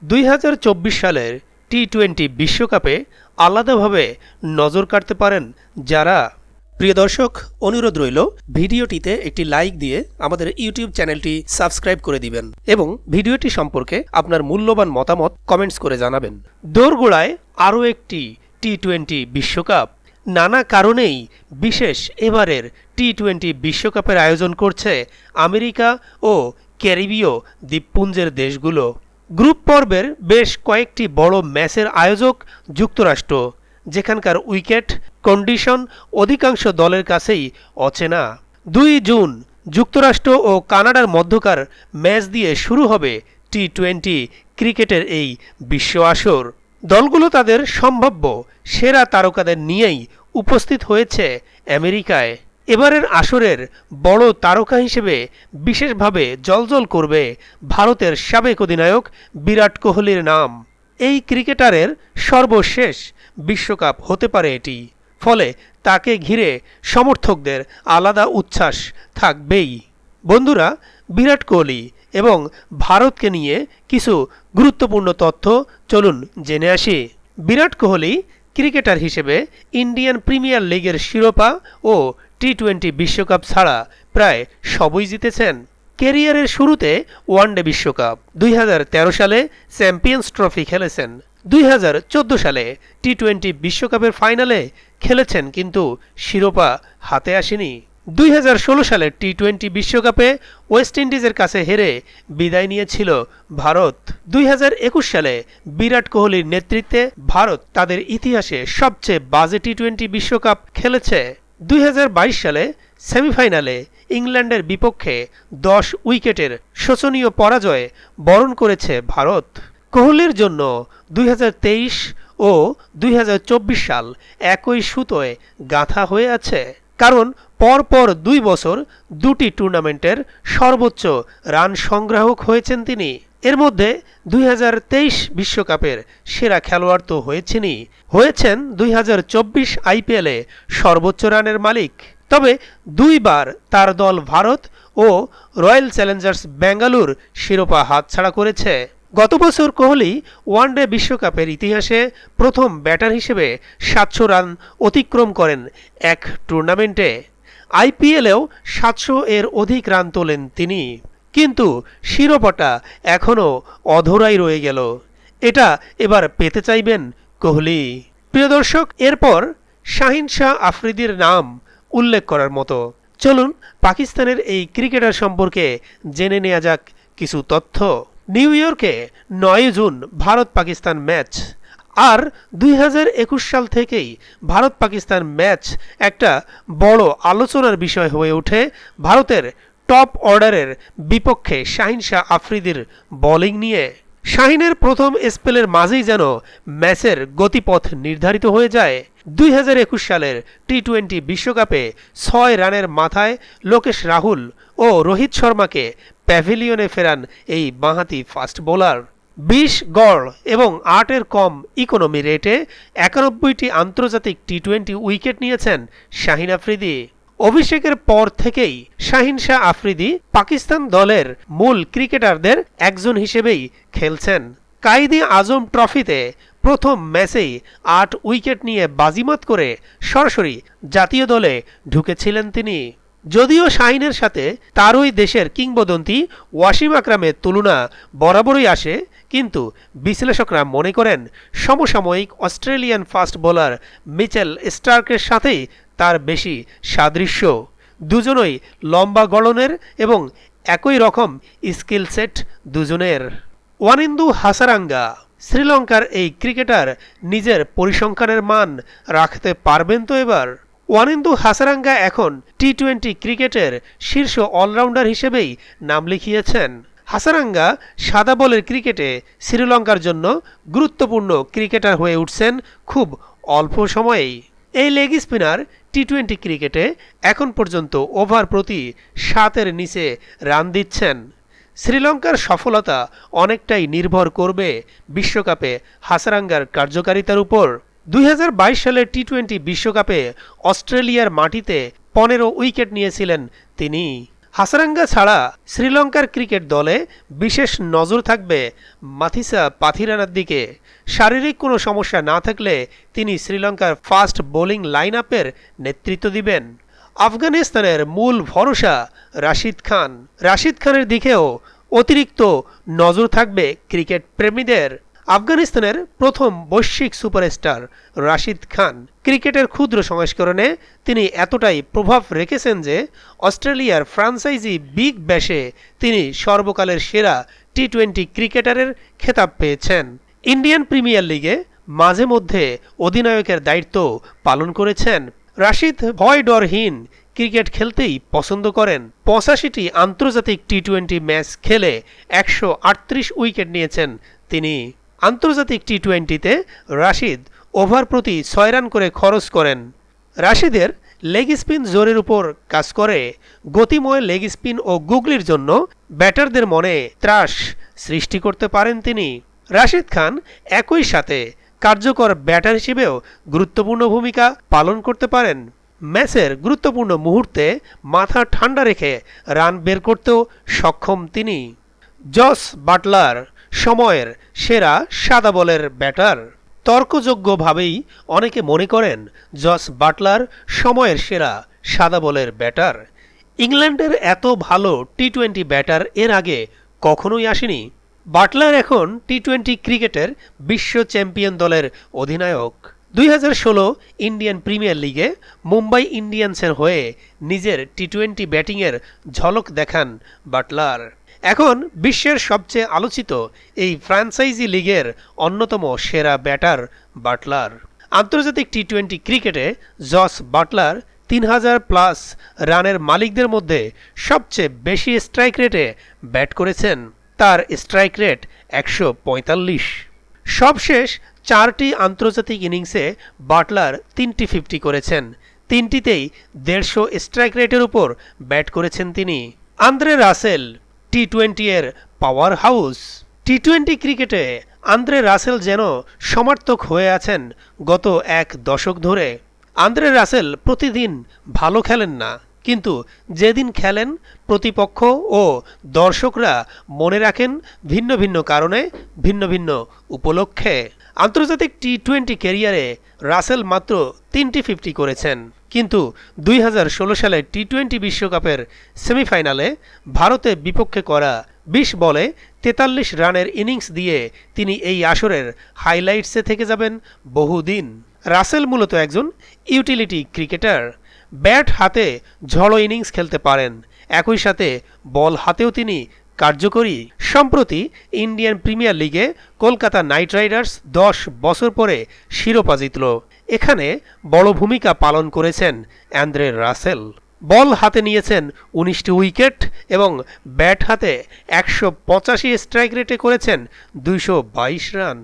2024 সালের টি-20 বিশ্বকাপে আলাদাভাবে নজর কাড়তে পারেন যারা। প্রিয় দর্শক, অনুরোধ রইল ভিডিওটিতে একটি লাইক দিয়ে আমাদের ইউটিউব চ্যানেলটি সাবস্ক্রাইব করে দিবেন এবং ভিডিওটি সম্পর্কে আপনার মূল্যবান মতামত কমেন্টস করে জানাবেন। দোরগোড়ায় আরও একটি টি-20 বিশ্বকাপ। নানা কারণেই বিশেষ এবারের টি-20 বিশ্বকাপের আয়োজন করছে আমেরিকা ও ক্যারিবীয় দ্বীপপুঞ্জের দেশগুলো। গ্রুপ পর্বের বেশ কয়েকটি বড় ম্যাচের আয়োজক যুক্তরাষ্ট্র, যেখানকার উইকেট কন্ডিশন অধিকাংশ দলের কাছেই অচেনা। 2 জুন যুক্তরাষ্ট্র ও কানাডার মধ্যকার ম্যাচ দিয়ে শুরু হবে টি-20 ক্রিকেটের এই বিশ্ব আসর। দলগুলো তাদের সম্ভাব্য সেরা তারকাদের নিয়েই উপস্থিত হয়েছে আমেরিকায়। এবারের আসরের বড় তারকা হিসেবে বিশেষভাবে জ্বলজ্বল করবে ভারতের সাবেক অধিনায়ক বিরাট কোহলির নাম। এই ক্রিকেটারের সর্বশেষ বিশ্বকাপ হতে পারে এটি, ফলে তাকে ঘিরে সমর্থকদের আলাদা উচ্ছ্বাস থাকবেই। বন্ধুরা, বিরাট কোহলি এবং ভারতকে নিয়ে কিছু গুরুত্বপূর্ণ তথ্য চলুন জেনে আসি। বিরাট কোহলি ক্রিকেটার হিসেবে ইন্ডিয়ান প্রিমিয়ার লিগের শিরোপা ও টি-20 বিশ্বকাপ ছাড়া প্রায় সবই জিতেছেন। ক্যারিয়ারের শুরুতে ওয়ানডে বিশ্বকাপ, 2013 সালে চ্যাম্পিয়ন্স ট্রফি খেলেছেন, 2014 সালে টি-20 বিশ্বকাপের ফাইনালে খেলেছেন কিন্তু শিরোপা হাতে আসেনি। 2016 সালের টি-20 বিশ্বকাপে ওয়েস্ট ইন্ডিজের কাছে হেরে বিদায় নিয়েছিল ভারত। 2021 সালে বিরাট কোহলির নেতৃত্বে ভারত তাদের ইতিহাসে সবচেয়ে বাজে টি-20 বিশ্বকাপ খেলেছে। 2022 সালে সেমিফাইনালে ইংল্যান্ডের বিপক্ষে 10 উইকেটের শোচনীয় পরাজয় বরণ করেছে ভারত। কোহলির জন্য 2023 ও 2024 সাল একই সুতোয় গাঁথা হয়ে আছে, কারণ পরপর 2 বছর দুটি টুর্নামেন্টের সর্বোচ্চ রান সংগ্রাহক হয়েছেন তিনি। এর মধ্যে 2023 বিশ্বকাপের সেরা খেলোয়াড় তো হয়েছেন 2024 আইপিএলে সর্বোচ্চ রানের মালিক। তবে 2 বার তার দল ভারত ও রয়্যাল চ্যালেঞ্জার্স ব্যাঙ্গালোর শিরোপা হাতছাড়া করেছে। গত বছর কোহলি ওয়ানডে বিশ্বকাপের ইতিহাসে প্রথম ব্যাটার হিসেবে 700 রান অতিক্রম করেন এক টুর্নামেন্টে। আইপিএলেও 700 এর অধিক রান তোলেন তিনি, কিন্তু শিরোপাটা এখনও অধরাই রয়ে গেল। এটা এবার পেতে চাইবেন কোহলি। প্রিয় দর্শক, এরপর শাহিন শাহ আফ্রিদির নাম উল্লেখ করার মতো। চলুন পাকিস্তানের এই ক্রিকেটার সম্পর্কে জেনে নেওয়া যাক কিছু তথ্য। নিউ ইয়র্কে 9 জুন ভারত পাকিস্তান ম্যাচ। আর 2021 সাল থেকেই ভারত পাকিস্তান ম্যাচ একটা বড় আলোচনার বিষয় হয়ে ওঠে ভারতের টপ অর্ডারের বিপক্ষে শাহিন শাহ আফ্রিদির বোলিং নিয়ে। শাহিনের প্রথম স্পেলের মাঝেই যেন ম্যাচের গতিপথ নির্ধারিত হয়ে যায়। 2021 সালের টি-20 বিশ্বকাপে 6 রানের মাথায় লোকেশ রাহুল ও রোহিত শর্মাকে প্যাভিলিয়নে ফেরান এই বাঁহাতি ফাস্ট বোলার। 20 গড় এবং 8 এর কম ইকোনমি রেটে 91টি আন্তর্জাতিক টি-20 উইকেট নিয়েছেন শাহিন আফ্রিদি। অভিষেকের পর থেকেই শাহিন শাহ আফ্রিদি পাকিস্তান দলের মূল ক্রিকেটারদের একজন হিসেবেই খেলছেন। কায়েদ-ই আজম ট্রফিতে প্রথম ম্যাচেই 8 উইকেট নিয়ে বাজিমাত করে সরাসরি জাতীয় দলে ঢুকেছিলেন তিনি। যদিও শাহিনের সাথে তারই দেশের কিংবদন্তি ওয়াসিম আকরামের তুলনা বরাবরই আসে, কিন্তু বিশ্লেষকরা মনে করেন সমসাময়িক অস্ট্রেলিয়ান ফাস্ট বোলার মিচেল স্টার্কের সাথেই তার বেশি সাদৃশ্য। দুজনই লম্বা গড়নের এবং একই রকম স্কিল সেট দুজনের। ওয়ানিন্দু হাসারাঙ্গা, শ্রীলঙ্কার এই ক্রিকেটার নিজের পরিসংখ্যানের মান রাখতে পারবেন তো এবার? ওয়ানিন্দু হাসারাঙ্গা এখন টি-20 ক্রিকেটের শীর্ষ অলরাউন্ডার হিসেবেই নাম লিখিয়েছেন। হাসারাঙ্গা সাদা বলের ক্রিকেটে শ্রীলঙ্কার জন্য গুরুত্বপূর্ণ ক্রিকেটার হয়ে উঠছেন খুব অল্প সময়েই। এই লেগ স্পিনার টি-20 ক্রিকেটে এখন পর্যন্ত ওভার প্রতি 7-এর নিচে রান দিচ্ছেন। শ্রীলঙ্কার সফলতা অনেকটাই নির্ভর করবে বিশ্বকাপে হাসারাঙ্গার কার্যকারিতার উপর। 2022 সালের টি-20 বিশ্বকাপে অস্ট্রেলিয়ার মাটিতে 15 উইকেট নিয়েছিলেন তিনি। হাসারাঙ্গা ছাড়া শ্রীলঙ্কার ক্রিকেট দলে বিশেষ নজর থাকবে মাথিসা পাথিরানার দিকে। শারীরিক কোনো সমস্যা না থাকলে তিনি শ্রীলঙ্কার ফাস্ট বোলিং লাইন আপের নেতৃত্ব দিবেন। আফগানিস্তানের মূল ভরসা রাশিদ খান। রাশিদ খানের দিকেও অতিরিক্ত নজর থাকবে ক্রিকেট প্রেমীদের। আফগানিস্তানের প্রথম বৈশ্বিক সুপারস্টার রাশিদ খান ক্রিকেটের ক্ষুদ্র সংস্করণে তিনি এতটাই প্রভাব রেখেছেন যে অস্ট্রেলিয়ার ফ্র্যাঞ্চাইজি বিগ ব্যাশে তিনি সর্বকালের সেরা টি-20 ক্রিকেটারের খেতাব পেয়েছেন। ইন্ডিয়ান প্রিমিয়ার লিগে মাঝে মধ্যে অধিনায়কের দায়িত্ব পালন করেছেন। রাশিদ ভয় ডরহীন ক্রিকেট খেলতেই পছন্দ করেন। 85টি আন্তর্জাতিক টি-20 ম্যাচ খেলে 138 উইকেট নিয়েছেন তিনি। আন্তর্জাতিক টি-20তে রাশিদ ওভার প্রতি 6 রান করে খরচ করেন। রাশিদের লেগ স্পিন জোরের উপর কাজ করে। গতিময় লেগ স্পিন ও গুগলির জন্য ব্যাটারদের মনে ত্রাস সৃষ্টি করতে পারেন তিনি। রাশিদ খান একই সাথে কার্যকর ব্যাটার হিসেবেও গুরুত্বপূর্ণ ভূমিকা পালন করতে পারেন। ম্যাচের গুরুত্বপূর্ণ মুহূর্তে মাথা ঠান্ডা রেখে রান বের করতেও সক্ষম তিনি। জস বাটলার সময়ের সেরা সাদা বলের ব্যাটার। তর্কযোগ্যভাবেই অনেকে মনে করেন জস বাটলার সময়ের সেরা সাদা বলের ব্যাটার। ইংল্যান্ডের এত ভালো টি-20 ব্যাটার এর আগে কখনোই আসেনি। বাটলার এখন টি-20 ক্রিকেটের বিশ্ব চ্যাম্পিয়ন দলের অধিনায়ক। 2016 ইন্ডিয়ান প্রিমিয়ার লিগে মুম্বাই ইন্ডিয়ান্সের হয়ে নিজের টি-20 ব্যাটিংয়ের ঝলক দেখান বাটলার। এখন বিশ্বের সবচেয়ে আলোচিত এই ফ্র্যাঞ্চাইজি লিগের অন্যতম সেরা ব্যাটার বাটলার। আন্তর্জাতিক টি-20 ক্রিকেটে জস বাটলার 3000+ রানের মালিকদের মধ্যে সবচেয়ে বেশি স্ট্রাইক রেটে ব্যাট করেছেন। তার স্ট্রাইক রেট 145। সবশেষ 4টি আন্তর্জাতিক ইনিংসে বাটলার 3টি 50 করেছেন। 3টিতেই 150 স্ট্রাইক রেটের উপর ব্যাট করেছেন তিনি। আন্দ্রে রাসেল টি-20 এর পাওয়ার হাউস। টি-20 ক্রিকেটে আন্দ্রে রাসেল যেন সমার্থক হয়ে আছেন গত 1 দশক ধরে। আন্দ্রে রাসেল প্রতিদিন ভালো খেলেন না, কিন্তু যেদিন খেলেন প্রতিপক্ষ ও দর্শকরা মনে রাখেন ভিন্ন ভিন্ন কারণে, ভিন্ন ভিন্ন উপলক্ষে। আন্তর্জাতিক টি-20 ক্যারিয়ারে রাসেল মাত্র 3টি 50 করেছেন, কিন্তু 2016 সালের টি-20 বিশ্বকাপের সেমিফাইনালে ভারতের বিপক্ষে করা 20 বলে 43 রানের ইনিংস দিয়ে তিনি এই আসরের হাইলাইটসে থেকে যাবেন বহুদিন। রাসেল মূলত একজন ইউটিলিটি ক্রিকেটার। ব্যাট হাতে ঝড়ো ইনিংস খেলতে পারেন, একই সাথে বল হাতেও তিনি কার্যকরী। সম্প্রতি ইন্ডিয়ান প্রিমিয়ার লিগে কলকাতা নাইট রাইডার্স 10 বছর পরে শিরোপা জিতল। এখানে বড় ভূমিকা পালন করেছেন অ্যান্দ্রে রাসেল। বল হাতে নিয়েছেন 19টি উইকেট এবং ব্যাট হাতে 185 স্ট্রাইক রেটে করেছেন 222 রান।